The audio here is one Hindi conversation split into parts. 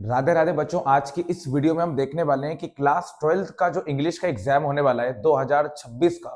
राधे राधे बच्चों। आज की इस वीडियो में हम देखने वाले हैं कि क्लास 12th का जो इंग्लिश का एग्जाम होने वाला है 2026 का,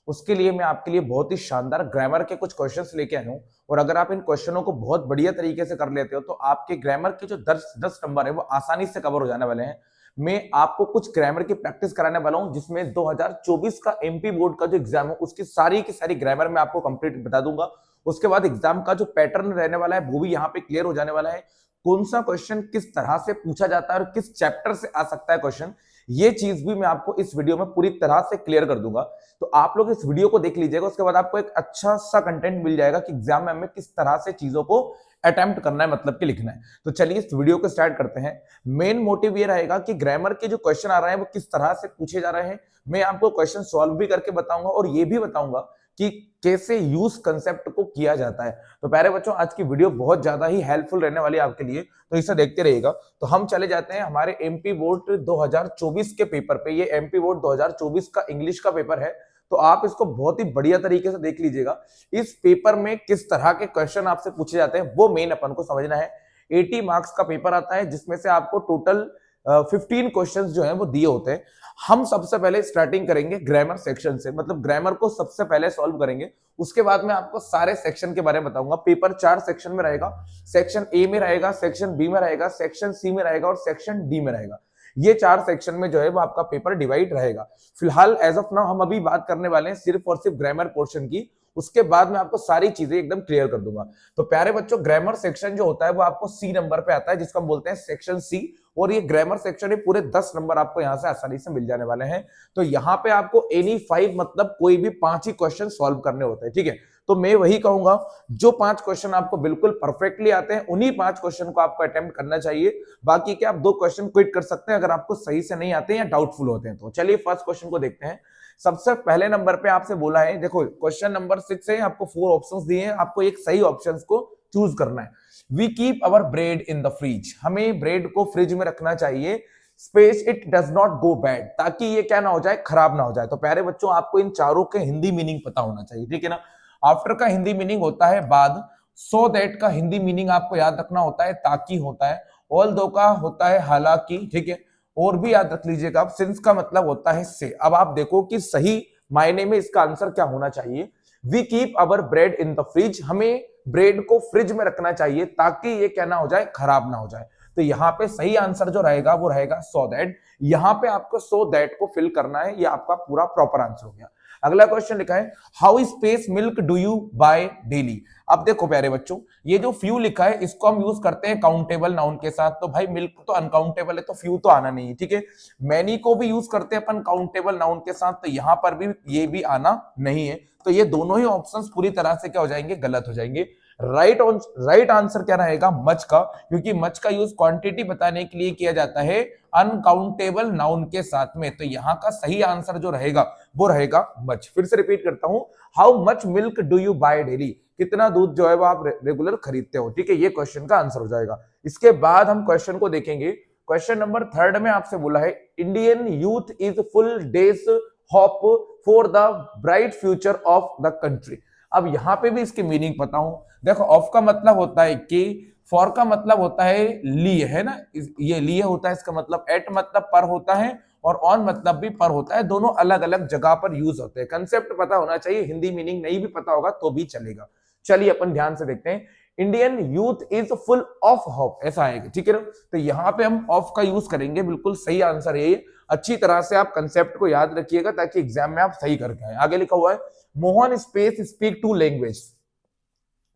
उसके लिए मैं आपके लिए बहुत ही शानदार ग्रामर के कुछ क्वेश्चंस लेके आया हूं। और अगर आप इन क्वेश्चनों को बहुत बढ़िया तरीके से कर लेते हो तो आपके ग्रामर के जो 10 नंबर है वो आसानी से कवर हो जाने वाले हैं। मैं आपको कुछ ग्रामर की प्रैक्टिस कराने वाला हूं, जिसमें 2024 का एमपी बोर्ड का जो एग्जाम है उसकी सारी की सारी ग्रामर मैं आपको कंप्लीट बता दूंगा। उसके बाद एग्जाम का जो पैटर्न रहने वाला है वो भी यहाँ पे क्लियर हो जाने वाला है। कौन सा क्वेश्चन किस तरह से पूछा जाता है और किस चैप्टर से आ सकता है क्वेश्चन, ये चीज भी मैं आपको इस वीडियो में पूरी तरह से क्लियर कर दूंगा। तो आप लोग इस वीडियो को देख लीजिएगा, उसके बाद आपको एक अच्छा सा कंटेंट मिल जाएगा कि एग्जाम में हमें किस तरह से चीजों को अटेम्प्ट करना है, मतलब कि लिखना है। तो चलिए इस वीडियो को स्टार्ट करते हैं। मेन मोटिव ये रहेगा कि ग्रामर के जो क्वेश्चन आ रहे हैं वो किस तरह से पूछे जा रहे हैं। मैं आपको क्वेश्चन सॉल्व भी करके बताऊंगा और ये भी बताऊंगा कि कैसे यूज कंसेप्ट को किया जाता है। तो प्यारे बच्चों, आज की वीडियो बहुत ज्यादा ही हेल्पफुल रहने वाली है आपके लिए, तो इसे देखते रहिएगा। तो हम चले जाते हैं हमारे एमपी बोर्ड 2024 के पेपर पे। ये एमपी बोर्ड 2024 का इंग्लिश का पेपर है, तो आप इसको बहुत ही बढ़िया तरीके से देख लीजिएगा। इस पेपर में किस तरह के क्वेश्चन आपसे पूछे जाते हैं वो मेन अपन को समझना है। 80 मार्क्स का पेपर आता है, जिसमें से आपको टोटल 15 क्वेश्चंस जो हैं वो दिए होते हैं। हम सबसे पहले स्टार्टिंग करेंगे ग्रामर सेक्शन से, मतलब ग्रामर को सबसे पहले सॉल्व करेंगे। उसके बाद मैं आपको सारे सेक्शन के बारे में बताऊंगा। पेपर 4 सेक्शन में रहेगा। सेक्शन ए में रहेगा, सेक्शन बी में रहेगा, सेक्शन सी में रहेगा और सेक्शन डी में रहेगा। ये 4 सेक्शन में जो है वो आपका पेपर डिवाइड रहेगा। फिलहाल एज ऑफ नाउ हम अभी बात करने वाले हैं सिर्फ और सिर्फ ग्रामर पोर्शन की। उसके बाद मैं आपको सारी चीजें एकदम क्लियर कर दूंगा। तो प्यारे बच्चों, ग्रामर सेक्शन जो होता है वो आपको सी नंबर पे आता है, जिसको हम बोलते हैं सेक्शन सी। और ये ग्रामर सेक्शन है, पूरे 10 नंबर आपको यहां से आसानी से मिल जाने वाले हैं। तो यहाँ पे आपको एनी 5, मतलब कोई भी 5 ही क्वेश्चन सॉल्व करने होते हैं, ठीक है। तो मैं वही कहूंगा, जो 5 क्वेश्चन आपको बिल्कुल परफेक्टली आते हैं उन्हीं 5 क्वेश्चन को आपको अटेम्प्ट करना चाहिए। बाकी के आप 2 क्वेश्चन क्विट कर सकते हैं अगर आपको सही से नहीं आते या डाउटफुल होते हैं। तो चलिए फर्स्ट क्वेश्चन को देखते हैं। सबसे पहले नंबर पे आपसे बोला है, देखो क्वेश्चन नंबर 6 है, आपको 4 ऑप्शंस दिए हैं, आपको एक सही ऑप्शंस को चूज करना है। We keep our bread in the fridge, हमें ब्रेड को फ्रिज में रखना चाहिए। Space it does not go bad, ताकि ये क्या ना हो जाए, खराब ना हो जाए। तो प्यारे बच्चों, आपको इन चारों के हिंदी मीनिंग पता होना चाहिए, ठीक है ना। आफ्टर का हिंदी मीनिंग होता है बाद। सो दैट का हिंदी मीनिंग आपको याद रखना होता है ताकि होता है। ऑल दो का होता है हालांकि, ठीक है। और भी याद रख लीजिएगा आप, सिंस का मतलब होता है से। अब आप देखो कि सही मायने में इसका आंसर क्या होना चाहिए। We keep our bread in the fridge, हमें ब्रेड को फ्रिज में रखना चाहिए ताकि ये क्या ना हो जाए, खराब ना हो जाए। तो यहाँ पे सही आंसर जो रहेगा वो रहेगा सो दैट। यहाँ पे आपको सो दैट को फिल करना है, ये आपका पूरा प्रॉपर आंसर हो गया। अगला क्वेश्चन लिखा है, how space milk do you buy daily. अब देखो प्यारे बच्चों, ये जो फ्यू लिखा है इसको हम यूज करते हैं काउंटेबल नाउन के साथ। तो भाई मिल्क तो अनकाउंटेबल है, तो फ्यू तो आना नहीं है, ठीक है। मैनी को भी यूज करते हैं अपन काउंटेबल नाउन के साथ, तो यहां पर भी ये भी आना नहीं है। तो ये दोनों ही ऑप्शंस पूरी तरह से क्या हो जाएंगे, गलत हो जाएंगे। राइट आंसर क्या रहेगा, मच का, क्योंकि मच का यूज क्वांटिटी बताने के लिए किया जाता है अनकाउंटेबल नाउन के साथ में। तो यहाँ का सही आंसर जो रहेगा वो रहेगा मच। फिर से रिपीट करता हूं, how much milk do you buy daily, कितना दूध जो है वो आप रेगुलर खरीदते हो, ठीक है। ये क्वेश्चन का आंसर हो जाएगा। इसके बाद हम क्वेश्चन को देखेंगे। क्वेश्चन नंबर 3 में आपसे बोला है, Indian youth is full days hope for the bright future of the country. अब यहां पे भी इसकी मीनिंग पता हूं। देखो, ऑफ का मतलब होता है कि, फॉर का मतलब होता है लिए, है ना, ये लिए होता है इसका मतलब। एट मतलब पर होता है और ऑन मतलब भी पर होता है, दोनों अलग अलग जगह पर यूज होते हैं। कंसेप्ट पता होना चाहिए, हिंदी मीनिंग नहीं भी पता होगा तो भी चलेगा। चलिए अपन ध्यान से देखते हैं। Indian youth is full of hope, ऐसा आएगा, ठीक है ना। तो यहां पे हम ऑफ का यूज करेंगे, बिल्कुल सही आंसर है ये। अच्छी तरह से आप कंसेप्ट को याद रखिएगा ताकि एग्जाम में आप सही करके आए। आगे लिखा हुआ है, Mohan space speak two language,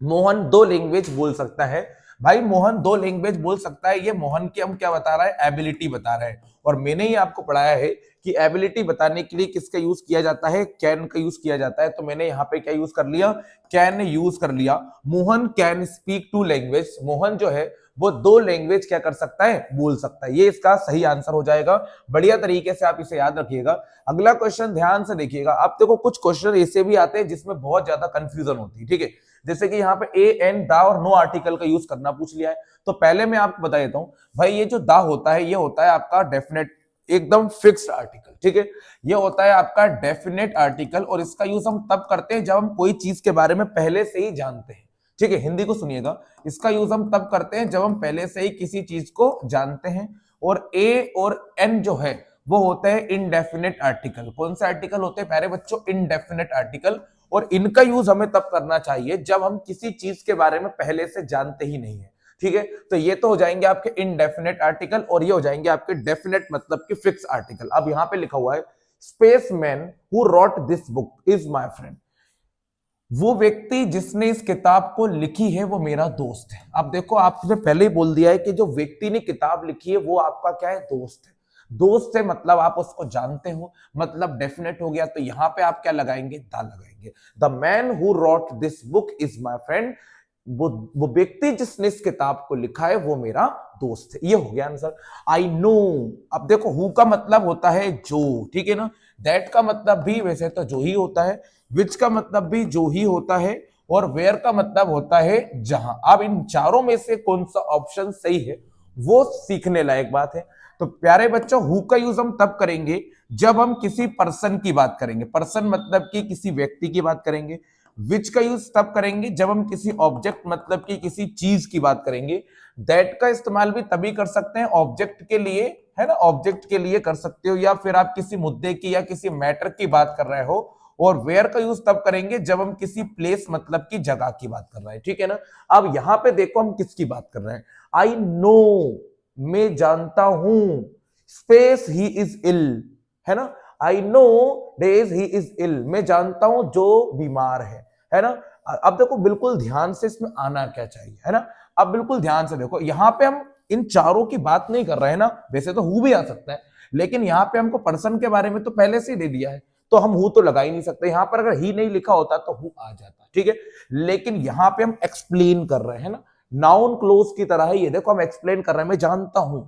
Mohan 2 language बोल सकता है। भाई मोहन 2 लैंग्वेज बोल सकता है, ये मोहन की हम क्या बता रहा है, एबिलिटी बता रहा है। और मैंने ही आपको पढ़ाया है कि एबिलिटी बताने के लिए किसका यूज किया जाता है, कैन का यूज किया जाता है। तो मैंने यहाँ पे क्या यूज कर लिया, कैन यूज कर लिया। Mohan can speak two language, Mohan जो है वो 2 लैंग्वेज क्या कर सकता है, बोल सकता है। ये इसका सही आंसर हो जाएगा। बढ़िया तरीके से आप इसे याद रखिएगा। अगला क्वेश्चन ध्यान से देखिएगा। आप देखो, कुछ क्वेश्चन ऐसे भी आते हैं जिसमें बहुत ज्यादा कंफ्यूजन होती है, ठीक है। जैसे कि यहाँ पे ए एन दा और नो आर्टिकल का यूज करना पूछ लिया है। तो पहले मैं आपको बता देता हूं, भाई ये जो दा होता है ये होता है आपका डेफिनेट, एकदम फिक्स्ड आर्टिकल, ठीक है। ये होता है आपका डेफिनेट आर्टिकल और इसका यूज हम तब करते हैं जब हम कोई चीज के बारे में पहले से ही जानते हैं। ठीक है, हिंदी को सुनिएगा। इसका यूज हम तब करते हैं जब हम पहले से ही किसी चीज को जानते हैं। और ए और एन जो है वो होता है इनडेफिनेट आर्टिकल। कौन से आर्टिकल होते हैं प्यारे बच्चों? Indefinite article. और इनका यूज हमें तब करना चाहिए जब हम किसी चीज के बारे में पहले से जानते ही नहीं है। ठीक है, तो ये तो हो जाएंगे आपके इनडेफिनेट आर्टिकल और ये हो जाएंगे आपके डेफिनेट मतलब कि फिक्स आर्टिकल। अब यहां पे लिखा हुआ है spaceman who rot this book is my friend. वो व्यक्ति जिसने इस किताब को लिखी है वो मेरा दोस्त है। अब देखो, आपने पहले ही बोल दिया है कि जो व्यक्ति ने किताब लिखी है वो आपका क्या है? दोस्त है। दोस्त है मतलब आप उसको जानते हो, मतलब डेफिनेट हो गया। तो यहां पे आप क्या लगाएंगे? द लगाएंगे। The man who rot this book is my friend. वो व्यक्ति जिसने इस किताब को लिखा है वो मेरा दोस्त है। ये हो गया आंसर। I know. अब देखो, हु का मतलब होता है जो, ठीक है ना। दैट का मतलब भी वैसे तो जो ही होता है, विच का मतलब भी जो ही होता है, और वेयर का मतलब होता है जहां। अब इन चारों में से कौन सा ऑप्शन सही है वो सीखने लायक बात है। तो प्यारे बच्चों, हु का यूज हम तब करेंगे जब हम किसी पर्सन की बात करेंगे। पर्सन मतलब कि किसी व्यक्ति की बात करेंगे। विच का यूज तब करेंगे जब हम किसी ऑब्जेक्ट मतलब कि किसी चीज की बात करेंगे। दैट का इस्तेमाल भी तभी कर सकते हैं ऑब्जेक्ट के लिए, है ना, ऑब्जेक्ट के लिए कर सकते हो, या फिर आप किसी मुद्दे की या किसी मैटर की बात कर रहे हो। और वेयर का यूज तब करेंगे जब हम किसी प्लेस मतलब की जगह की बात कर रहे हैं। ठीक है ना। अब यहां पे देखो हम किसकी बात कर रहे हैं। आई नो, मैं जानता हूं। स्पेस ही इज इल, है ना। I know that he is ill, मैं जानता हूं जो बीमार है ना। अब देखो बिल्कुल ध्यान से इसमें आना क्या चाहिए, है ना। अब बिल्कुल ध्यान से देखो, यहां पे हम इन चारों की बात नहीं कर रहे हैं ना। वैसे तो हु भी आ सकता है, लेकिन यहां पे हमको पर्सन के बारे में तो पहले से ही दे दिया है, तो हम हु तो लगा ही नहीं सकते। यहां पर अगर ही नहीं लिखा होता तो हु आ जाता, ठीक है। लेकिन यहां पे हम एक्सप्लेन कर रहे हैं ना, नाउन क्लोज की तरह है ये। देखो हम एक्सप्लेन कर रहे हैं, मैं जानता हूं।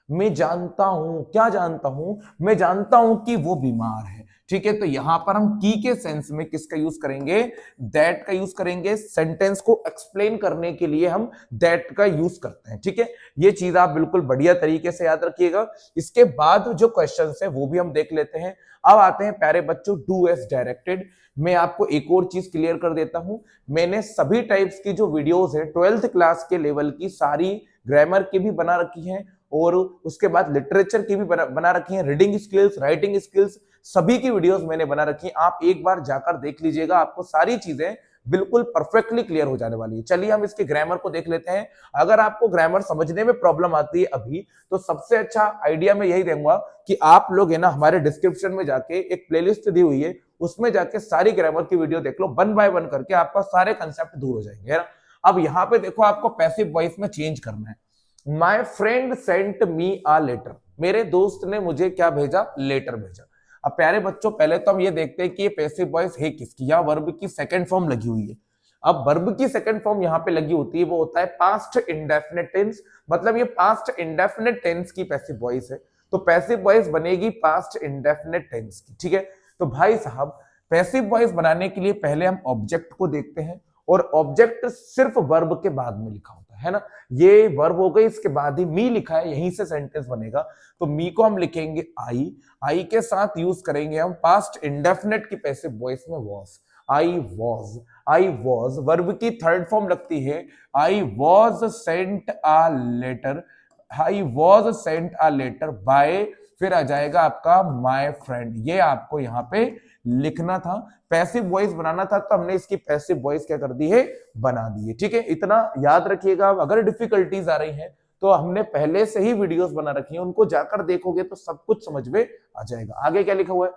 मैं जानता हूं, क्या जानता हूं? मैं जानता हूं कि वो बीमार है। ठीक है, तो यहां पर हम की के सेंस में किसका यूज करेंगे? दैट का यूज करेंगे। सेंटेंस को एक्सप्लेन करने के लिए हम दैट का यूज करते हैं। ठीक है, ये चीज आप बिल्कुल बढ़िया तरीके से याद रखिएगा। इसके बाद जो क्वेश्चन है वो भी हम देख लेते हैं। अब आते हैं प्यारे बच्चों डू एज डायरेक्टेड। मैं आपको एक और चीज क्लियर कर देता हूं। मैंने सभी टाइप्स की जो वीडियोस है 12th क्लास के लेवल की सारी ग्रामर की भी बना रखी हैं, और उसके बाद लिटरेचर की भी बना रखी है, रीडिंग स्किल्स, राइटिंग स्किल्स, सभी की वीडियोस मैंने बना रखी है। आप एक बार जाकर देख लीजिएगा, आपको सारी चीजें बिल्कुल परफेक्टली क्लियर हो जाने वाली है। चलिए हम इसके ग्रामर को देख लेते हैं। अगर आपको ग्रामर समझने में प्रॉब्लम आती है अभी, तो सबसे अच्छा आइडिया मैं यही दूंगा कि आप लोग है ना हमारे डिस्क्रिप्शन में जाके एक प्लेलिस्ट दी हुई है, उसमें जाके सारी ग्रामर की वीडियो देख लो, 1 बाय 1 करके आपका सारे कंसेप्ट दूर हो जाएंगे, है ना। अब यहाँ पे देखो, आपको पैसिव वॉइस में चेंज करना है। My friend sent me a letter, मेरे दोस्त ने मुझे क्या भेजा? लेटर भेजा। अब प्यारे बच्चों, पहले तो हम ये देखते हैं कि ये पैसिव वॉइस है किसकी। यहाँ वर्ब की सेकंड फॉर्म लगी हुई है। अब वर्ब की सेकंड फॉर्म यहाँ पे लगी होती है, वो होता है पास्ट इंडेफिनिट टेंस। मतलब ये पास्ट इंडेफिनिट टेंस की पैसिव वॉइस है, तो पैसिव वॉइस बनेगी पास्ट इंडेफिनिट टेंस की। ठीक है, तो भाई साहब पैसिव वॉइस बनाने के लिए पहले हम ऑब्जेक्ट को देखते हैं, और ऑब्जेक्ट सिर्फ वर्ब के बाद में लिखा होता है ना। ये वर्ब हो गई, इसके बाद ही मी लिखा है, यहीं से सेंटेंस बनेगा। तो मी को हम लिखेंगे आई। आई के साथ यूज करेंगे हम पास्ट इंडेफिनिट की पैसिव वॉइस में was. I was, I was verb की थर्ड फॉर्म लगती है। I was sent a letter, I was sent a letter by, फिर आ जाएगा आपका माय फ्रेंड। ये आपको यहाँ पे लिखना था। पैसिव वॉइस बनाना था, तो हमने इसकी पैसिव वॉइस क्या कर दी है? बना दी है। ठीक है, इतना याद रखिएगा। अगर डिफिकल्टीज आ रही हैं तो हमने पहले से ही वीडियोस बना रखी हैं, उनको जाकर देखोगे तो सब कुछ समझ में आ जाएगा। आगे क्या लिखा हुआ है?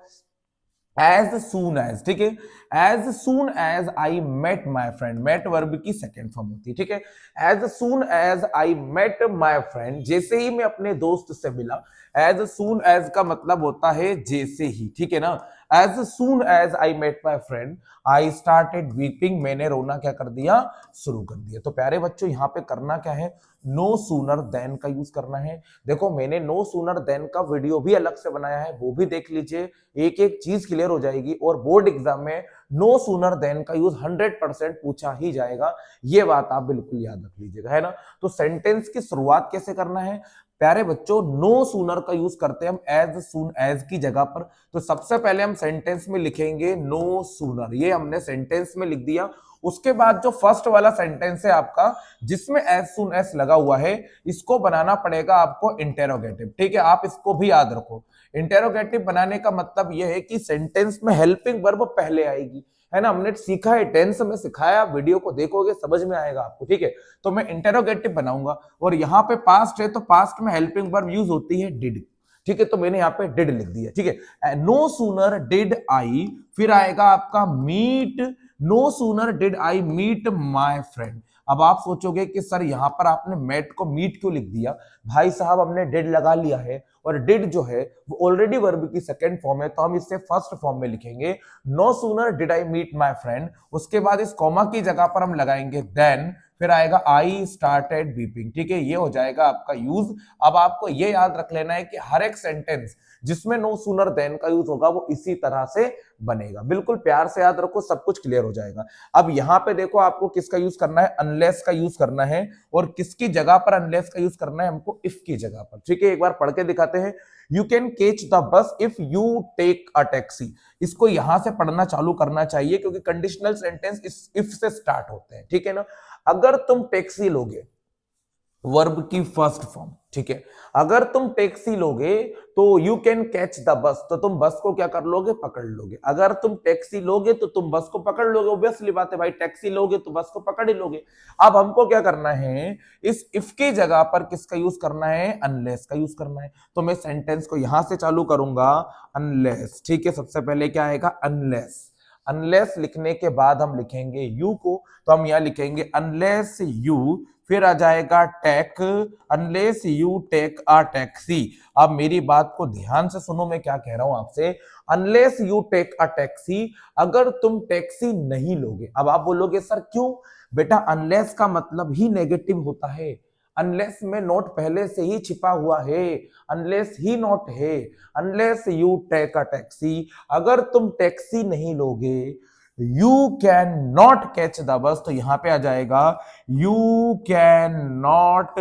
एज सून एज, ठीक है, as soon as I met my friend, met verb की सेकेंड फॉर्म होती है। ठीक है, as soon as I met my friend, जैसे ही मैं अपने दोस्त से मिला। एज सून एज का मतलब होता है जैसे ही, ठीक है ना। As soon as I met my friend I started weeping, मैंने रोना क्या कर दिया? शुरू कर दिया। तो प्यारे बच्चों, यहाँ पे करना क्या है? नो सूनर देन का यूज करना है। देखो मैंने नो सूनर देन का वीडियो भी अलग से बनाया है, वो भी देख लीजिए, एक एक चीज क्लियर हो जाएगी। और बोर्ड एग्जाम में नो सूनर देन का यूज 100% पूछा ही जाएगा, ये बात आप बिल्कुल याद रख लीजिएगा, है ना। तो सेंटेंस की शुरुआत कैसे करना है प्यारे बच्चों? नो सूनर का यूज करते हैं हम एज सून एज की जगह पर। तो सबसे पहले हम सेंटेंस में लिखेंगे नो सूनर, ये हमने सेंटेंस में लिख दिया। उसके बाद जो फर्स्ट वाला सेंटेंस है आपका, जिसमें एज सून एज लगा हुआ है, इसको बनाना पड़ेगा आपको इंटेरोगेटिव। ठीक है, आप इसको भी याद रखो। इंटेरोगेटिव बनाने का मतलब यह है कि सेंटेंस में हेल्पिंग वर्ब पहले आएगी, है ना। हमने सीखा है, टेंस में सिखाया, वीडियो को देखोगे समझ में आएगा आपको। ठीक है, तो मैं इंटेरोगेटिव बनाऊंगा और यहाँ पे पास्ट है तो पास्ट में हेल्पिंग वर्ब यूज होती है डिड। ठीक है, तो मैंने यहाँ पे डिड लिख दिया। ठीक है, नो सूनर डिड आई, फिर आएगा आपका meet, no sooner did I meet my friend. अब आप सोचोगे कि सर यहाँ पर आपने मेट को मीट क्यों लिख दिया। भाई साहब, हमने डिड लगा लिया है और डिड जो है वो ऑलरेडी वर्ब की सेकंड फॉर्म है, तो हम इससे फर्स्ट फॉर्म में लिखेंगे no sooner did I meet my friend. उसके बाद इस कॉमा की जगह पर हम लगाएंगे देन, फिर आएगा आई स्टार्टेड वीपिंग। ठीक है, ये हो जाएगा आपका यूज। अब आपको ये याद रख लेना है कि हर एक सेंटेंस जिसमें नो सूनर देन का यूज होगा वो इसी तरह से बनेगा। बिल्कुल प्यार से याद रखो, सब कुछ क्लियर हो जाएगा। अब यहां पे देखो, आपको किसका यूज करना है, अनलेस का यूज करना है। और किसकी जगह पर अनलेस का यूज करना है, हमको इफ की जगह पर। ठीक है, एक बार पढ़ के दिखाते हैं। You can catch the bus if you take a taxi. इसको यहां से पढ़ना चालू करना चाहिए क्योंकि कंडीशनल सेंटेंस इस इफ से स्टार्ट होते हैं। ठीक है ना, अगर तुम टैक्सी लोगे, वर्ब की फर्स्ट फॉर्म। ठीक है, अगर तुम टैक्सी लोगे तो you can catch the bus, तो तुम बस को क्या कर लोगे, पकड़ लोगे। अगर तुम टैक्सी लोगे तो तुम बस को पकड़ लोगे, ऑब्वियसली बात है भाई, टैक्सी लोगे तो बस को पकड़ ही लोगे। अब हमको क्या करना है, इस इफ की जगह पर किसका यूज करना है, अनलेस का यूज करना है। तो मैं सेंटेंस को यहां से चालू करूंगा, अनलेस। ठीक है, सबसे पहले क्या आएगा, अनलेस। अनलेस लिखने के बाद हम लिखेंगे यू को, तो हम यहां लिखेंगे अनलेस यू, फिर आ जाएगा take, unless you take a taxi. अब मेरी बात को ध्यान से सुनो, मैं क्या कह रहा हूं आपसे। Unless you take a taxi, अगर तुम टैक्सी नहीं लोगे। अब आप बोलोगे सर क्यों, बेटा अनलेस का मतलब ही नेगेटिव होता है। अनलेस में नोट पहले से ही छिपा हुआ है, अनलेस ही नोट है। Unless you take a taxi, अगर तुम टैक्सी नहीं लोगे, you can not catch the bus, तो यहां पे आ जाएगा you can not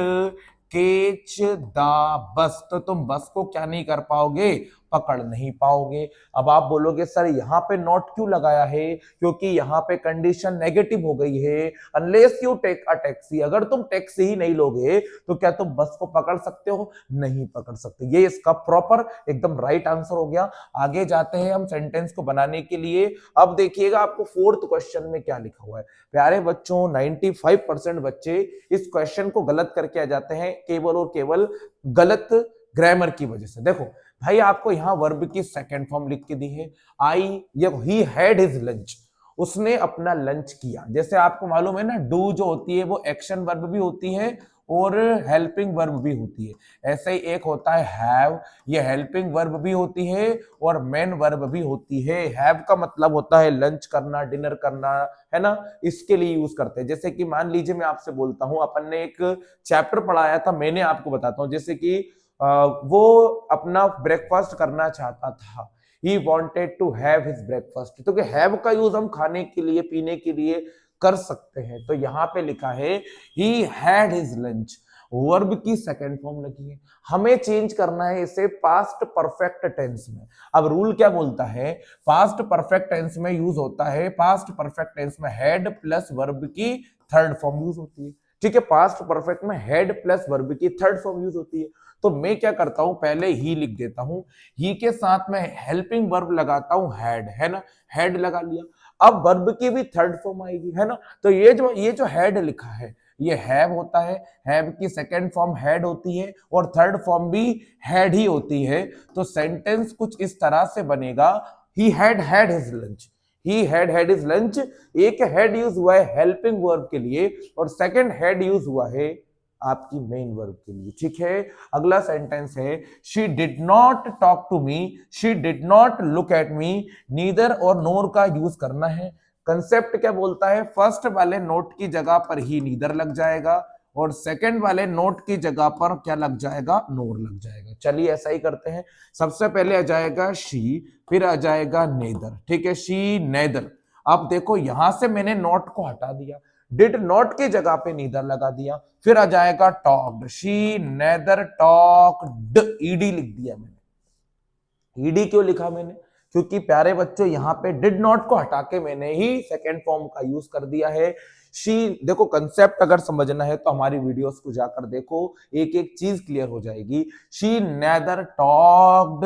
catch the bus, तो तुम बस को क्या नहीं कर पाओगे, पकड़ नहीं पाओगे। अब आप बोलोगे सर यहां पे नॉट क्यों लगाया है, क्योंकि यहां पे कंडीशन नेगेटिव हो गई है। Unless you take a taxi, अगर तुम टैक्सी ही नहीं लोगे तो क्या तुम बस को पकड़ सकते हो, नहीं पकड़ सकते। ये इसका प्रॉपर एकदम राइट आंसर हो गया। आगे जाते हैं हम सेंटेंस को बनाने के लिए। अब देखिएगा आपको फोर्थ क्वेश्चन में क्या लिखा हुआ है। प्यारे बच्चों, 95% बच्चे इस क्वेश्चन को गलत करके आ जाते हैं, केवल और केवल गलत ग्रामर की वजह से। देखो भाई, आपको यहां वर्ब की सेकंड फॉर्म लिख के दी है, आई, ये ही हैड हिज लंच, उसने अपना लंच किया। जैसे आपको मालूम है ना, डू जो होती है वो एक्शन वर्ब भी होती है और हेल्पिंग वर्ब भी होती है। ऐसे ही एक होता है हैव, ये हेल्पिंग वर्ब भी होती है और मेन वर्ब भी होती है। हैव का मतलब होता है लंच करना, डिनर करना, है ना, इसके लिए यूज करते हैं। जैसे कि मान लीजिए मैं आपसे बोलता हूं, अपन ने एक चैप्टर पढ़ाया था, मैंने आपको बताता हूं, जैसे कि वो अपना ब्रेकफास्ट करना चाहता था, ही wanted to have his breakfast. तो हैव का यूज हम खाने के लिए, पीने के लिए कर सकते हैं। तो यहां पे लिखा है he had his lunch, verb की सेकंड फॉर्म लगी है। हमें चेंज करना है इसे पास्ट परफेक्ट टेंस में। अब रूल क्या बोलता है, पास्ट परफेक्ट टेंस में यूज होता है, पास्ट परफेक्ट टेंस में हेड प्लस वर्ब की थर्ड फॉर्म यूज होती है। ठीक है, पास्ट परफेक्ट में हेड प्लस वर्ब की थर्ड फॉर्म यूज होती है। तो मैं क्या करता हूं, पहले ही लिख देता हूं, ही के साथ में हेल्पिंग वर्ब लगाता हूं हैड, है ना, हैड लगा लिया। अब वर्ब की भी थर्ड फॉर्म आएगी, है ना। तो ये जो हैड लिखा है ये हैव होता है, हैव की सेकंड फॉर्म हैड होती है और थर्ड फॉर्म भी हैड ही होती है। तो सेंटेंस कुछ इस तरह से बनेगा, he had had his lunch, he had had his lunch. एक हैड यूज हुआ है हेल्पिंग वर्ब के लिए और सेकंड हैड यूज हुआ है आपकी मेन वर्ब के लिए। ठीक है, अगला सेंटेंस है she did not talk to me, she did not look at me. Neither और नोर का यूज करना है। कंसेप्ट क्या बोलता है, फर्स्ट वाले नोट की जगह पर ही नीदर लग जाएगा और सेकंड वाले नोट की जगह पर क्या लग जाएगा, नोर लग जाएगा। चलिए ऐसा ही करते हैं। सबसे पहले आ जाएगा शी, फिर आ जाएगा नेदर। ठीक है, शी नेदर। अब देखो यहां से मैंने नोट को हटा दिया, डिड नॉट की जगह पे नीदर लगा दिया। फिर आ जाएगा talked, she neither talked, ED लिख दिया मैंने। ईडी क्यों लिखा मैंने, क्योंकि प्यारे बच्चों यहाँ पे डिड नॉट को हटा के मैंने ही सेकेंड फॉर्म का यूज कर दिया है। शी, देखो कंसेप्ट अगर समझना है तो हमारी वीडियोस को जाकर देखो, एक एक चीज क्लियर हो जाएगी। शी नेदर टॉक्ड,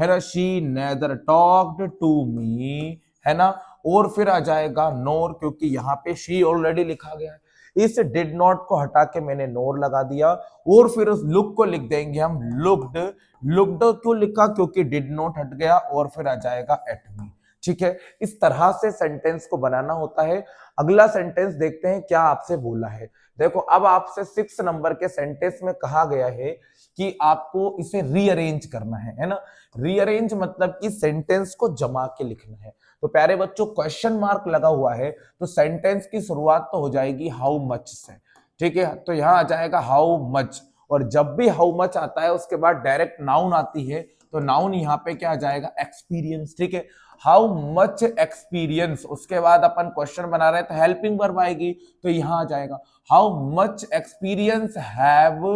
है ना, she neither talked to me, है ना, और फिर आ जाएगा नोर, क्योंकि यहाँ पे शी ऑलरेडी लिखा गया है। इस डिड नॉट को हटा के मैंने नोर लगा दिया, और फिर उस लुक को लिख देंगे हम लुक्ड। लुक्ड क्यों लिखा, क्योंकि डिड नॉट हट गया, और फिर आ जाएगा एट मी। ठीक है, इस तरह से सेंटेंस को बनाना होता है। अगला सेंटेंस देखते हैं क्या आपसे बोला है। देखो अब आपसे 6 नंबर के सेंटेंस में कहा गया है कि आपको इसे रीअरेंज करना है ना। रीअरेंज मतलब कि सेंटेंस को जमा के लिखना है। तो प्यारे बच्चों क्वेश्चन मार्क लगा हुआ है, तो सेंटेंस की शुरुआत तो हो जाएगी हाउ मच से। ठीक है, तो यहां आ जाएगा हाउ मच, और जब भी हाउ मच आता है उसके बाद डायरेक्ट नाउन आती है, तो नाउन यहाँ पे क्या आ जाएगा, एक्सपीरियंस। ठीक है, हाउ मच एक्सपीरियंस, उसके बाद अपन क्वेश्चन बना रहे हैं तो हेल्पिंग वर्ब आएगी, तो यहां आ जाएगा how much experience have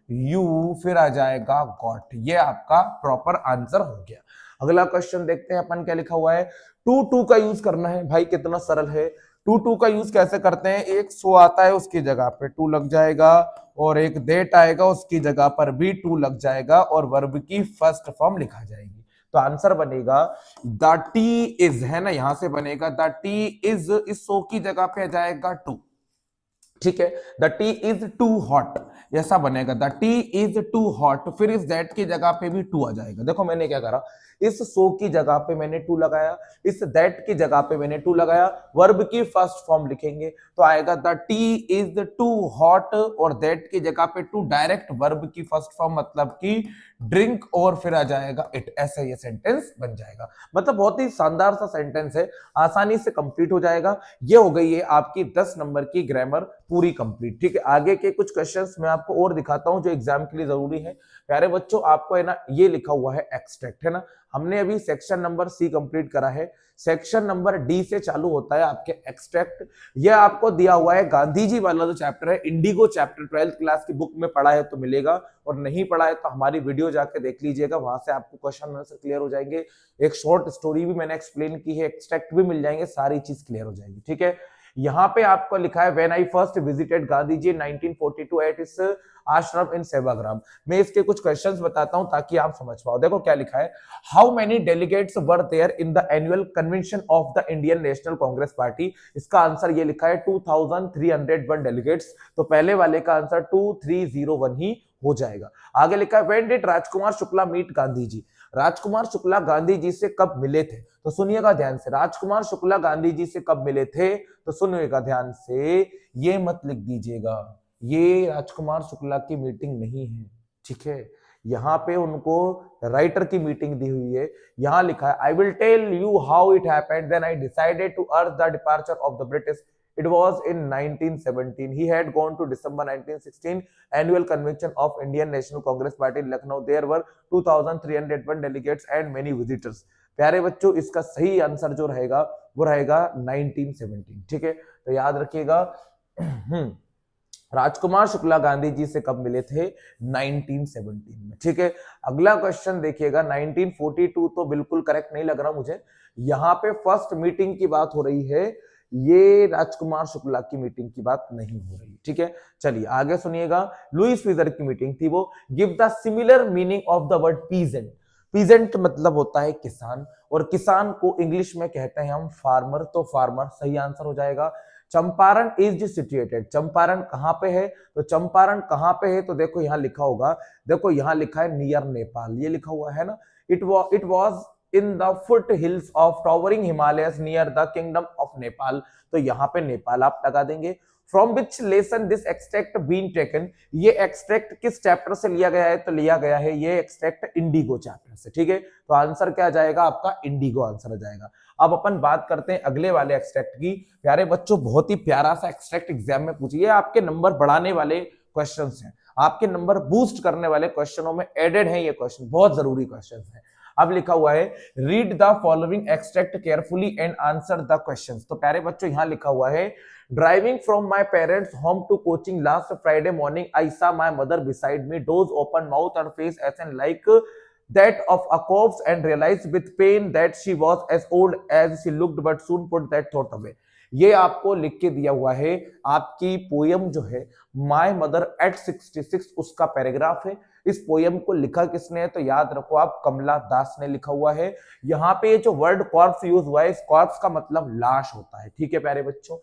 you, फिर आ जाएगा गॉट। ये आपका प्रॉपर आंसर हो गया। अगला क्वेश्चन देखते हैं अपन क्या लिखा हुआ है। टू टू का यूज करना है भाई, कितना सरल है। टू टू का यूज कैसे करते हैं, एक सो आता है उसकी जगह पे टू लग जाएगा, और एक देट आएगा उसकी जगह पर भी टू लग जाएगा, और वर्ब की फर्स्ट फॉर्म लिखा जाएगी। तो आंसर बनेगा द टी इज, है ना, यहां से बनेगा द टी इज, इस सो की जगह पे आ जाएगा टू। ठीक है, the tea is too hot, ऐसा बनेगा the tea is too hot, फिर इस दैट की जगह पे भी टू आ जाएगा। देखो मैंने क्या करा, इस सो की जगह पे मैंने टू लगाया, इस दैट की जगह पे मैंने टू लगाया, वर्ब की फर्स्ट फॉर्म लिखेंगे तो आएगा the tea is too hot, और दैट की जगह पे टू, डायरेक्ट वर्ब की फर्स्ट फॉर्म मतलब कि ड्रिंक, और फिर आ जाएगा इट। ऐसे ये सेंटेंस बन जाएगा। मतलब बहुत ही शानदार सा सेंटेंस है, आसानी से कंप्लीट हो जाएगा। ये हो गई है आपकी 10 नंबर की ग्रामर पूरी कंप्लीट। ठीक है, आगे के कुछ क्वेश्चंस मैं आपको और दिखाता हूं जो एग्जाम के लिए जरूरी है। प्यारे बच्चों आपको है ना ये लिखा हुआ है एक्सट्रैक्ट, है ना, हमने अभी सेक्शन नंबर सी कंप्लीट करा है, सेक्शन नंबर डी से चालू होता है आपके एक्सट्रैक्ट। यह आपको दिया हुआ है गांधी जी वाला जो चैप्टर है, इंडिगो चैप्टर 12th क्लास की बुक में पढ़ा है तो मिलेगा, और नहीं पढ़ा है तो हमारी वीडियो जाके देख लीजिएगा, वहां से आपको क्वेश्चन आंसर क्लियर हो जाएंगे। एक शॉर्ट स्टोरी भी मैंने एक्सप्लेन की है, एक्सट्रैक्ट भी मिल जाएंगे, सारी चीज क्लियर हो जाएगी। ठीक है, यहाँ पे आपको लिखा है when I first visited Gandhi ji 1942 at his ashram इन सेवाग्राम। मैं इसके कुछ क्वेश्चंस बताता हूं ताकि आप समझ पाओ। देखो क्या लिखा है, how many delegates were there in the annual convention of the Indian National Congress party. इसका आंसर ये लिखा है 2301 डेलीगेट्स, तो पहले वाले का आंसर 2301 ही हो जाएगा। आगे लिखा है when did Rajkumar Shukla meet Gandhi ji. Rajkumar Shukla Gandhi ji से कब मिले थे, तो सुनिएगा ध्यान से, राजकुमार शुक्ला गांधी जी से कब मिले थे, तो सुनिएगा ध्यान से, ये मत लिख दीजिएगा, ये राजकुमार शुक्ला की मीटिंग नहीं है। ठीक है, यहाँ पे उनको राइटर की मीटिंग दी हुई है। यहाँ लिखा है I will tell you how it happened, then I decided to urge the departure of the British. It was in 1917. He had gone to December 1916 annual convention of Indian National Congress Party in Lucknow. There were 2,301 delegates and many visitors. प्यारे बच्चों इसका सही आंसर जो रहेगा वो रहेगा 1917। ठीक है, तो याद रखिएगा राजकुमार शुक्ला गांधी जी से कब मिले थे, 1917 में। ठीक है, अगला क्वेश्चन देखिएगा 1942 तो बिल्कुल करेक्ट नहीं लग रहा मुझे, यहाँ पे फर्स्ट मीटिंग की बात हो रही है, ये राजकुमार शुक्ला की मीटिंग की बात नहीं हो रही। ठीक है, चलिए आगे सुनिएगा, लुईस फ्रीजर की मीटिंग थी वो। Give the similar meaning of the word peasant. Peasant मतलब होता है किसान, और किसान को इंग्लिश में कहते हैं हम फार्मर, तो फार्मर सही आंसर हो जाएगा। चंपारण इज सिचुएटेड, चंपारण कहां पे है, तो चंपारण कहां पे है, तो देखो यहां लिखा होगा, देखो यहां लिखा है नियर नेपाल, ये लिखा हुआ है ना, it was in the foot hills of towering Himalayas near the kingdom of Nepal, तो यहाँ पे नेपाल आप लगा देंगे। From which lesson this extract been taken, ये एक्सट्रैक्ट किस चैप्टर से लिया गया है, तो लिया गया है ये एक्सट्रैक्ट इंडिगो चैप्टर से। ठीक है, तो आंसर क्या आ जाएगा आपका, इंडिगो आंसर आ जाएगा। अब अपन बात करते हैं अगले वाले एक्सट्रैक्ट की। प्यारे बच्चों बहुत ही प्यारा सा एक्सट्रैक्ट एग्जाम में पूछिए, आपके नंबर बढ़ाने वाले क्वेश्चन हैं, आपके नंबर बूस्ट करने वाले क्वेश्चनों में एडेड है ये क्वेश्चन, बहुत जरूरी क्वेश्चन है। अब लिखा हुआ है read the following extract carefully and answer the questions. तो प्यारे बच्चों यहां लिखा हुआ है driving from my parents home to coaching last Friday morning I saw my mother beside me, those open mouth and face as an like that of a corpse and realized with pain that she was as old as she looked but soon put that thought away. ये आपको लिख के दिया हुआ है, आपकी पोयम जो है माय मदर एट 66 उसका पैराग्राफ है। इस पोयम को लिखा किसने है तो याद रखो आप, कमला दास ने लिखा हुआ है। यहाँ पे जो वर्ड कॉर्प्स यूज हुआ है, इस कॉर्प्स का मतलब लाश होता है, ठीक है प्यारे बच्चों।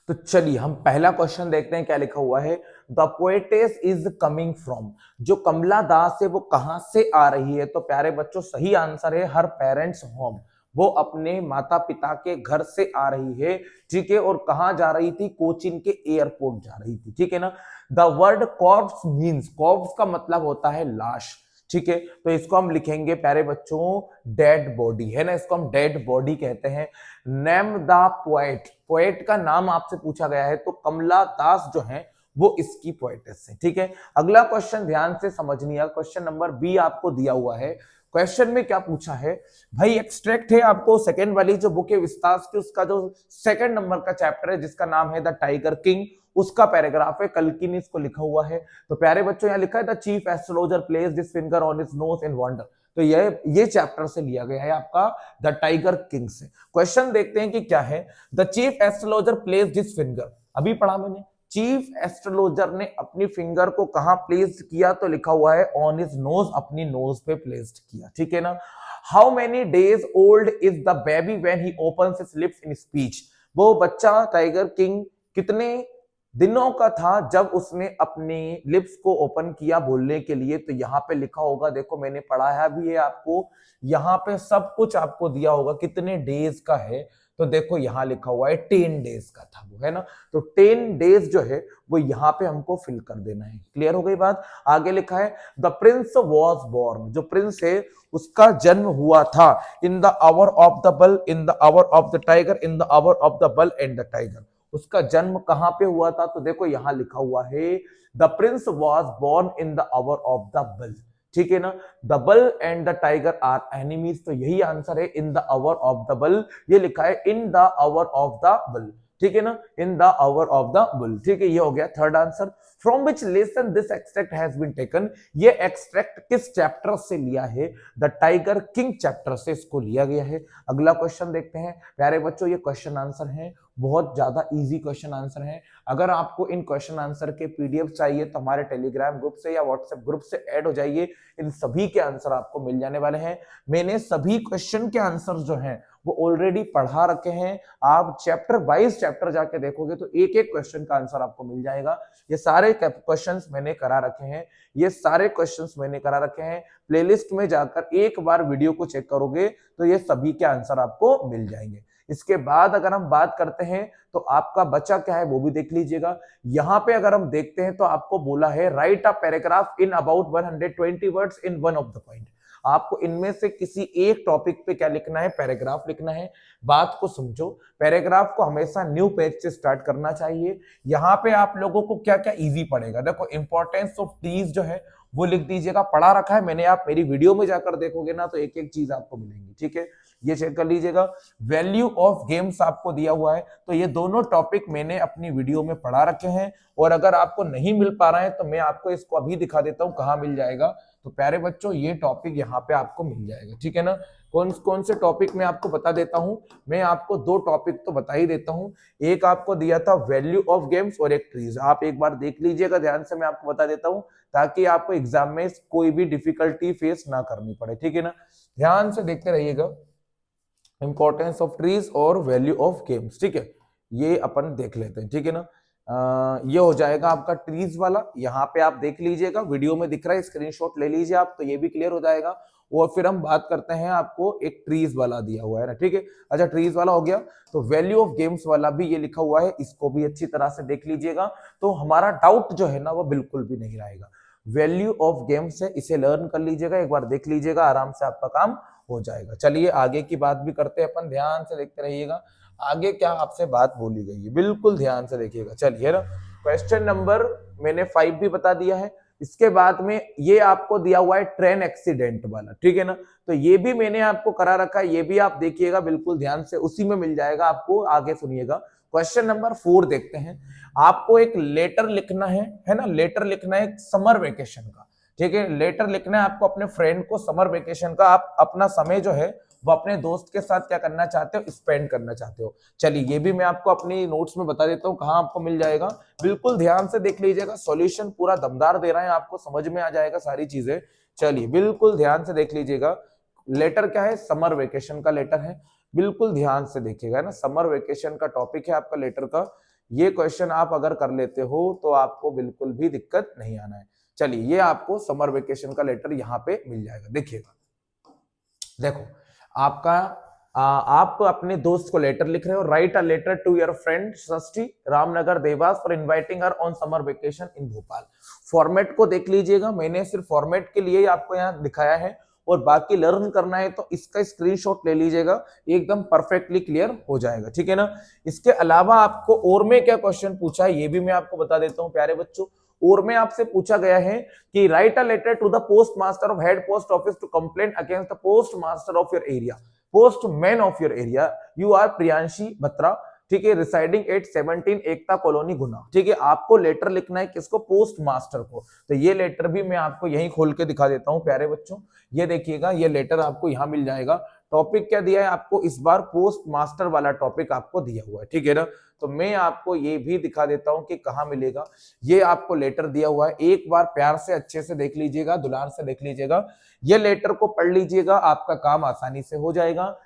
तो चलिए हम पहला क्वेश्चन देखते हैं क्या लिखा हुआ है। The poetess is coming from, जो कमला दास है वो कहां से आ रही है, तो प्यारे बच्चों सही आंसर है हर पेरेंट्स होम, वो अपने माता पिता के घर से आ रही है, ठीक है। और कहां जा रही थी, कोचिन के एयरपोर्ट जा रही थी, ठीक है ना। The word corps means, corps का मतलब होता है लाश, ठीक है। तो इसको हम लिखेंगे प्यारे बच्चों डेड बॉडी, है ना, इसको हम डेड बॉडी कहते हैं। नेम द पोएट, पोएट का नाम आपसे पूछा गया है तो कमला दास जो है वो इसकी पोएटेस है, ठीक है। अगला क्वेश्चन ध्यान से समझनिए, क्वेश्चन नंबर बी आपको दिया हुआ है। क्वेश्चन में क्या पूछा है भाई, एक्सट्रैक्ट है आपको सेकंड वाली जो बुक है विस्तास की, उसका जो सेकंड नंबर का चैप्टर है जिसका नाम है द टाइगर किंग, उसका पैराग्राफ है, कल्कि ने इसको लिखा हुआ है। तो प्यारे बच्चों यहाँ लिखा है the chief astrologer place this finger on his nose in wonder, तो ये चैप्टर से लिया गया है आपका द टाइगर किंग से। क्वेश्चन देखते हैं कि क्या है। The chief astrologer place this finger, अभी पढ़ा मैंने, चीफ एस्ट्रोलॉजर ने अपनी फिंगर को कहां प्लेस किया, तो लिखा हुआ है ऑन हिज नोज, अपनी नोज पे प्लेस्ड किया, ठीक है ना। How many days old is the baby when he opens his lips in speech, वो बच्चा टाइगर किंग कितने दिनों का था जब उसने अपने लिप्स को ओपन किया बोलने के लिए, तो यहाँ पे लिखा होगा, देखो मैंने पढ़ाया भी है आपको, यहाँ पे सब कुछ आपको दिया होगा कितने डेज का है, तो देखो यहाँ लिखा हुआ है 10 डेज का था वो, है ना। तो 10 डेज जो है वो यहाँ पे हमको फिल कर देना है। क्लियर हो गई बात। आगे लिखा है द प्रिंस वॉज बोर्न, जो प्रिंस है उसका जन्म हुआ था in the hour of the bull, in the hour of the tiger, in the hour of the bull and the tiger, उसका जन्म कहां पे हुआ था, तो देखो यहां लिखा हुआ है the prince was born in the hour of the bull, ठीक है ना। The bull and the tiger are enemies, तो यही आंसर है in the hour of the bull, ये लिखा है in the hour of the bull, ठीक है ना, in the hour of the bull, ठीक है। ये हो गया third answer. From which lesson this extract has been taken, ये एक्सट्रैक्ट किस चैप्टर से लिया है, द टाइगर किंग चैप्टर से इसको लिया गया है। अगला क्वेश्चन देखते हैं प्यारे बच्चों, ये क्वेश्चन आंसर है, बहुत ज्यादा इजी क्वेश्चन आंसर है। अगर आपको इन क्वेश्चन आंसर के पीडीएफ चाहिए तो हमारे टेलीग्राम ग्रुप से या व्हाट्सएप ग्रुप से ऐड हो जाइए, इन सभी के आंसर आपको मिल जाने वाले हैं। मैंने सभी क्वेश्चन के आंसर जो हैं वो ऑलरेडी पढ़ा रखे हैं, आप चैप्टर वाइज चैप्टर जाके देखोगे तो एक एक क्वेश्चन का आंसर आपको मिल जाएगा। ये सारे क्वेश्चंस मैंने करा रखे हैं, ये सारे क्वेश्चंस मैंने करा रखे हैं, प्लेलिस्ट में जाकर एक बार वीडियो को चेक करोगे तो ये सभी के आंसर आपको मिल जाएंगे। इसके बाद अगर हम बात करते हैं तो आपका बचा क्या है वो भी देख लीजिएगा। यहाँ पे अगर हम देखते हैं तो आपको बोला है right a paragraph in about 120 words in one of the point, आपको इनमें से किसी एक टॉपिक पे क्या लिखना है, पैराग्राफ लिखना है। बात को समझो, पैराग्राफ को हमेशा न्यू पेज से स्टार्ट करना चाहिए। यहाँ पे आप लोगों को क्या क्या इजी पड़ेगा, देखो इंपॉर्टेंस ऑफ ट्रीज जो है वो लिख दीजिएगा, पढ़ा रखा है मैंने, आप मेरी वीडियो में जाकर देखोगे ना तो एक एक चीज आपको मिलेंगी, ठीक है, ये चेक कर लीजिएगा। वैल्यू ऑफ गेम्स आपको दिया हुआ है, तो ये दोनों टॉपिक मैंने अपनी वीडियो में पढ़ा रखे हैं, और अगर आपको नहीं मिल पा रहा है तो मैं आपको इसको अभी दिखा देता हूं कहां मिल जाएगा। तो प्यारे बच्चों ये टॉपिक यहाँ पे आपको मिल जाएगा, ठीक है ना। कौन कौन से टॉपिक मैं आपको बता देता हूं, मैं आपको दो टॉपिक तो बता ही देता हूं। एक आपको दिया था वैल्यू ऑफ गेम्स और एक ट्रीज, आप एक बार देख लीजिएगा ध्यान से, मैं आपको बता देता हूं ताकि आपको एग्जाम में कोई भी डिफिकल्टी फेस ना करनी पड़े, ठीक है ना। ध्यान से देखते रहिएगा, इंपॉर्टेंस ऑफ ट्रीज और वैल्यू ऑफ गेम्स, ठीक है, ये अपन देख लेते हैं, ठीक है ना। ये हो जाएगा आपका ट्रीज वाला, यहाँ पे आप देख लीजिएगा, वीडियो में दिख रहा है, स्क्रीनशॉट ले लीजिए आप, तो ये भी क्लियर हो जाएगा। और फिर हम बात करते हैं, आपको एक ट्रीज वाला दिया हुआ है ना, ठीक है। अच्छा ट्रीज वाला हो गया, तो वैल्यू ऑफ गेम्स वाला भी ये लिखा हुआ है, इसको भी अच्छी तरह से देख लीजिएगा, तो हमारा डाउट जो है ना वो बिल्कुल भी नहीं रहेगा। वैल्यू ऑफ गेम्स है, इसे लर्न कर लीजिएगा, एक बार देख लीजिएगा, आराम से आपका काम हो जाएगा। चलिए आगे की बात भी करते हैं अपन, ध्यान से देखते रहिएगा आगे क्या आपसे बात बोली गई है, बिल्कुल ध्यान से देखिएगा। चलिए ना, क्वेश्चन नंबर मैंने 5 भी बता दिया है, इसके बाद में ये आपको दिया हुआ है ट्रेन एक्सीडेंट वाला, ठीक है ना, तो ये भी मैंने आपको करा रखा है, ये भी आप देखिएगा बिल्कुल ध्यान से, उसी में मिल जाएगा आपको, आगे सुनिएगा। क्वेश्चन नंबर 4 देखते हैं, आपको एक लेटर लिखना है ना, लेटर लिखना है समर वेकेशन का, ठीक है। लेटर लिखना है आपको अपने फ्रेंड को समर वेकेशन का, आप अपना समय जो है वो अपने दोस्त के साथ क्या करना चाहते हो, स्पेंड करना चाहते हो। चलिए ये भी मैं आपको अपनी नोट्स में बता देता हूँ कहाँ आपको मिल जाएगा, बिल्कुल ध्यान से देख लीजिएगा। सॉल्यूशन पूरा दमदार दे रहा है, आपको समझ में आ जाएगा सारी चीजें। चलिए बिल्कुल ध्यान से देख लीजिएगा। लेटर क्या है, समर वेकेशन का लेटर है, बिल्कुल ध्यान से देखिएगा ना। समर वेकेशन का टॉपिक है आपका लेटर का। ये क्वेश्चन आप अगर कर लेते हो तो आपको बिल्कुल भी दिक्कत नहीं आना है। चलिए ये आपको समर वेकेशन का लेटर यहाँ पे मिल जाएगा। देखिएगा, देखो आपका आप अपने दोस्त को लेटर लिख रहे हो। Write a letter to your friend Shashthi, Ramnagar Dewas, for inviting her on summer vacation in Bhopal. Format को देख लीजिएगा, मैंने सिर्फ फॉर्मेट के लिए ही आपको यहाँ दिखाया है, और बाकी लर्न करना है तो इसका स्क्रीनशॉट ले लीजिएगा, एकदम परफेक्टली क्लियर हो जाएगा, ठीक है ना। इसके अलावा आपको और में क्या क्वेश्चन पूछा है ये भी मैं आपको बता देता हूँ प्यारे बच्चों। और में आपसे पूछा गया है कि write a letter to the post master of head post office to complain against the post master of your area, post man of your area, you are Priyanshi Batra, ठीक है, residing at 17 Ekta colony Guna. ठीक है, आपको लेटर लिखना है किसको, पोस्ट मास्टर को। तो ये लेटर भी मैं आपको यहीं खोल के दिखा देता हूं प्यारे बच्चों। ये देखिएगा, ये लेटर आपको यहाँ मिल जाएगा। टॉपिक क्या दिया है आपको इस बार, पोस्ट मास्टर वाला टॉपिक आपको दिया हुआ है, ठीक है ना। तो मैं आपको ये भी दिखा देता हूं कि कहाँ मिलेगा। ये आपको लेटर दिया हुआ है, एक बार प्यार से अच्छे से देख लीजिएगा, दुलार से देख लीजिएगा। ये लेटर को पढ़ लीजिएगा, आपका काम आसानी से हो जाएगा।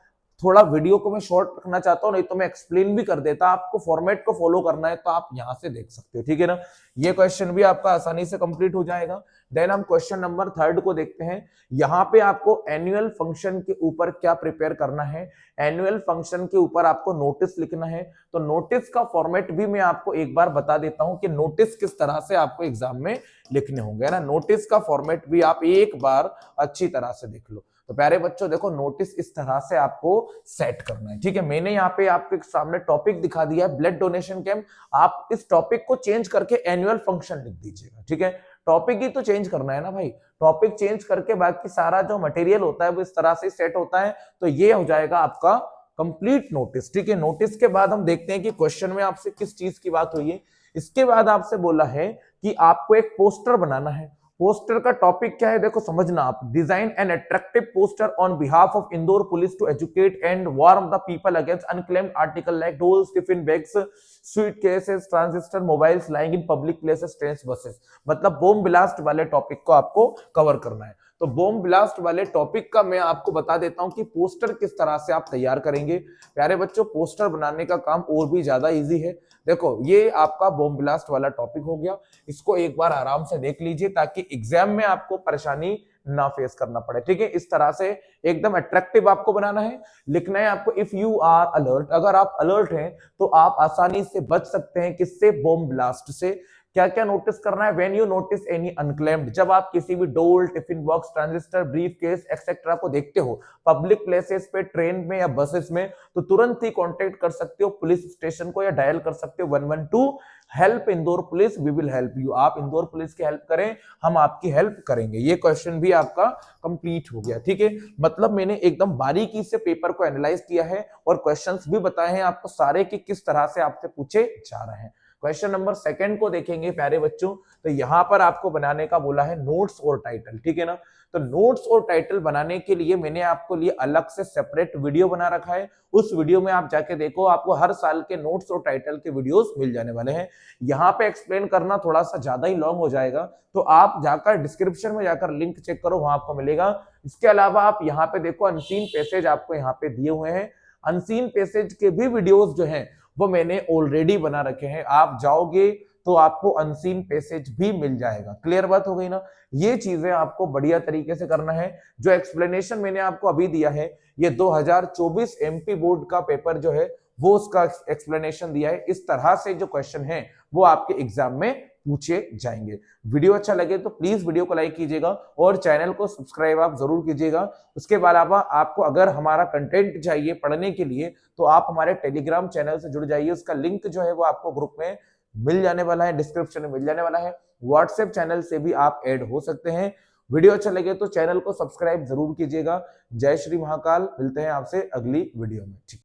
थोड़ा वीडियो को मैं शॉर्ट रखना चाहता हूं, नहीं तो मैं एक्सप्लेन भी कर देता। आपको फॉर्मेट को फॉलो करना है तो आप यहां से देख सकते हो, ठीक है ना। ये क्वेश्चन भी आपका आसानी से कंप्लीट हो जाएगा। देन हम क्वेश्चन नंबर 3 को देखते हैं। यहाँ पे आपको एनुअल फंक्शन के ऊपर क्या प्रिपेयर करना है, एनुअल फंक्शन के ऊपर आपको नोटिस लिखना है। तो नोटिस का फॉर्मेट भी मैं आपको एक बार बता देता हूं कि नोटिस किस तरह से आपको एग्जाम में लिखने होंगे ना। नोटिस का फॉर्मेट भी आप एक बार अच्छी तरह से देख लो। तो प्यारे बच्चों देखो, नोटिस इस तरह से आपको सेट करना है, ठीक है। मैंने यहाँ पे आपके सामने टॉपिक दिखा दिया है, ब्लड डोनेशन कैंप। आप इस टॉपिक को चेंज करके एनुअल फंक्शन लिख दीजिएगा, ठीक है। टॉपिक ही तो चेंज करना है ना भाई, टॉपिक चेंज करके बाकी सारा जो मटेरियल होता है वो इस तरह से सेट होता है। तो ये हो जाएगा आपका कंप्लीट नोटिस, ठीक है। नोटिस के बाद हम देखते हैं कि क्वेश्चन में आपसे किस चीज की बात हुई है। इसके बाद आपसे बोला है कि आपको एक पोस्टर बनाना है। पोस्टर का टॉपिक क्या है देखो, समझना आप। Design an attractive poster on behalf of Indore police to educate and warn the people against unclaimed article like dolls, tiffin bags, sweet cases, transistor mobiles lying in public places, trains, buses. मतलब बॉम्ब ब्लास्ट वाले टॉपिक को आपको कवर करना है। तो बॉम्ब ब्लास्ट वाले टॉपिक का मैं आपको बता देता हूं कि पोस्टर किस तरह से आप तैयार करेंगे। प्यारे बच्चों, पोस्टर बनाने का काम और भी ज्यादा इजी है। देखो, ये आपका बॉम्ब ब्लास्ट वाला टॉपिक हो गया। इसको एक बार आराम से देख लीजिए ताकि एग्जाम में आपको परेशानी ना फेस करना पड़े, ठीक है। इस तरह से एकदम अट्रैक्टिव आपको बनाना है। लिखना है आपको, इफ यू आर अलर्ट, अगर आप अलर्ट हैं तो आप आसानी से बच सकते हैं किससे, बॉम्ब ब्लास्ट से। क्या क्या नोटिस करना है, when you notice any unclaimed, जब आप किसी भी डोल, tiffin box, transistor, brief case etcetera को देखते हो पब्लिक प्लेसेस पे, ट्रेन में या बसेस में, तो तुरंत ही कांटेक्ट कर सकते हो पुलिस स्टेशन को या डायल कर सकते हो 112, help Indore police, we will help you. आप इंदौर पुलिस की हेल्प करें, हम आपकी हेल्प करेंगे। ये क्वेश्चन भी आपका कंप्लीट हो गया, ठीक है। मतलब मैंने एकदम बारीकी से पेपर को एनालाइज किया है और क्वेश्चंस भी बताए हैं आपको सारे कि किस तरह से आपसे पूछे जा रहे हैं। क्वेश्चन नंबर 2 को देखेंगे प्यारे बच्चों। तो यहां पर आपको बनाने का बोला है नोट्स और टाइटल, ठीक है ना। तो नोट्स और टाइटल बनाने के लिए मैंने आपको लिए अलग से सेपरेट वीडियो बना रखा है। उस वीडियो में आप जाके देखो, आपको हर साल के नोट्स और टाइटल के वीडियोस मिल जाने वाले हैं। यहाँ पे एक्सप्लेन करना थोड़ा सा ज्यादा ही लॉन्ग हो जाएगा, तो आप जाकर डिस्क्रिप्शन में जाकर लिंक चेक करो, वहां आपको मिलेगा। इसके अलावा आप यहाँ पे देखो, अनसीन पैसेज आपको यहाँ पे दिए हुए हैं। अनसीन पैसेज के भी वीडियोस जो हैं वो मैंने ऑलरेडी बना रखे हैं। आप जाओगे तो आपको अनसीन पैसेज भी मिल जाएगा। क्लियर बात हो गई ना। ये चीजें आपको बढ़िया तरीके से करना है। जो एक्सप्लेनेशन मैंने आपको अभी दिया है, ये 2024 एमपी बोर्ड का पेपर जो है वो उसका एक्सप्लेनेशन दिया है। इस तरह से जो क्वेश्चन है वो आपके एग्जाम में पूछे जाएंगे। वीडियो अच्छा लगे तो प्लीज वीडियो को लाइक कीजिएगा और चैनल को सब्सक्राइब आप जरूर कीजिएगा। उसके अलावा आपको अगर हमारा कंटेंट चाहिए पढ़ने के लिए तो आप हमारे टेलीग्राम चैनल से जुड़ जाइए। उसका लिंक जो है वो आपको ग्रुप में मिल जाने वाला है, डिस्क्रिप्शन में मिल जाने वाला है। व्हाट्सएप चैनल से भी आप ऐड हो सकते हैं। वीडियो अच्छा लगे तो चैनल को सब्सक्राइब जरूर कीजिएगा। जय श्री महाकाल, मिलते हैं आपसे अगली वीडियो में।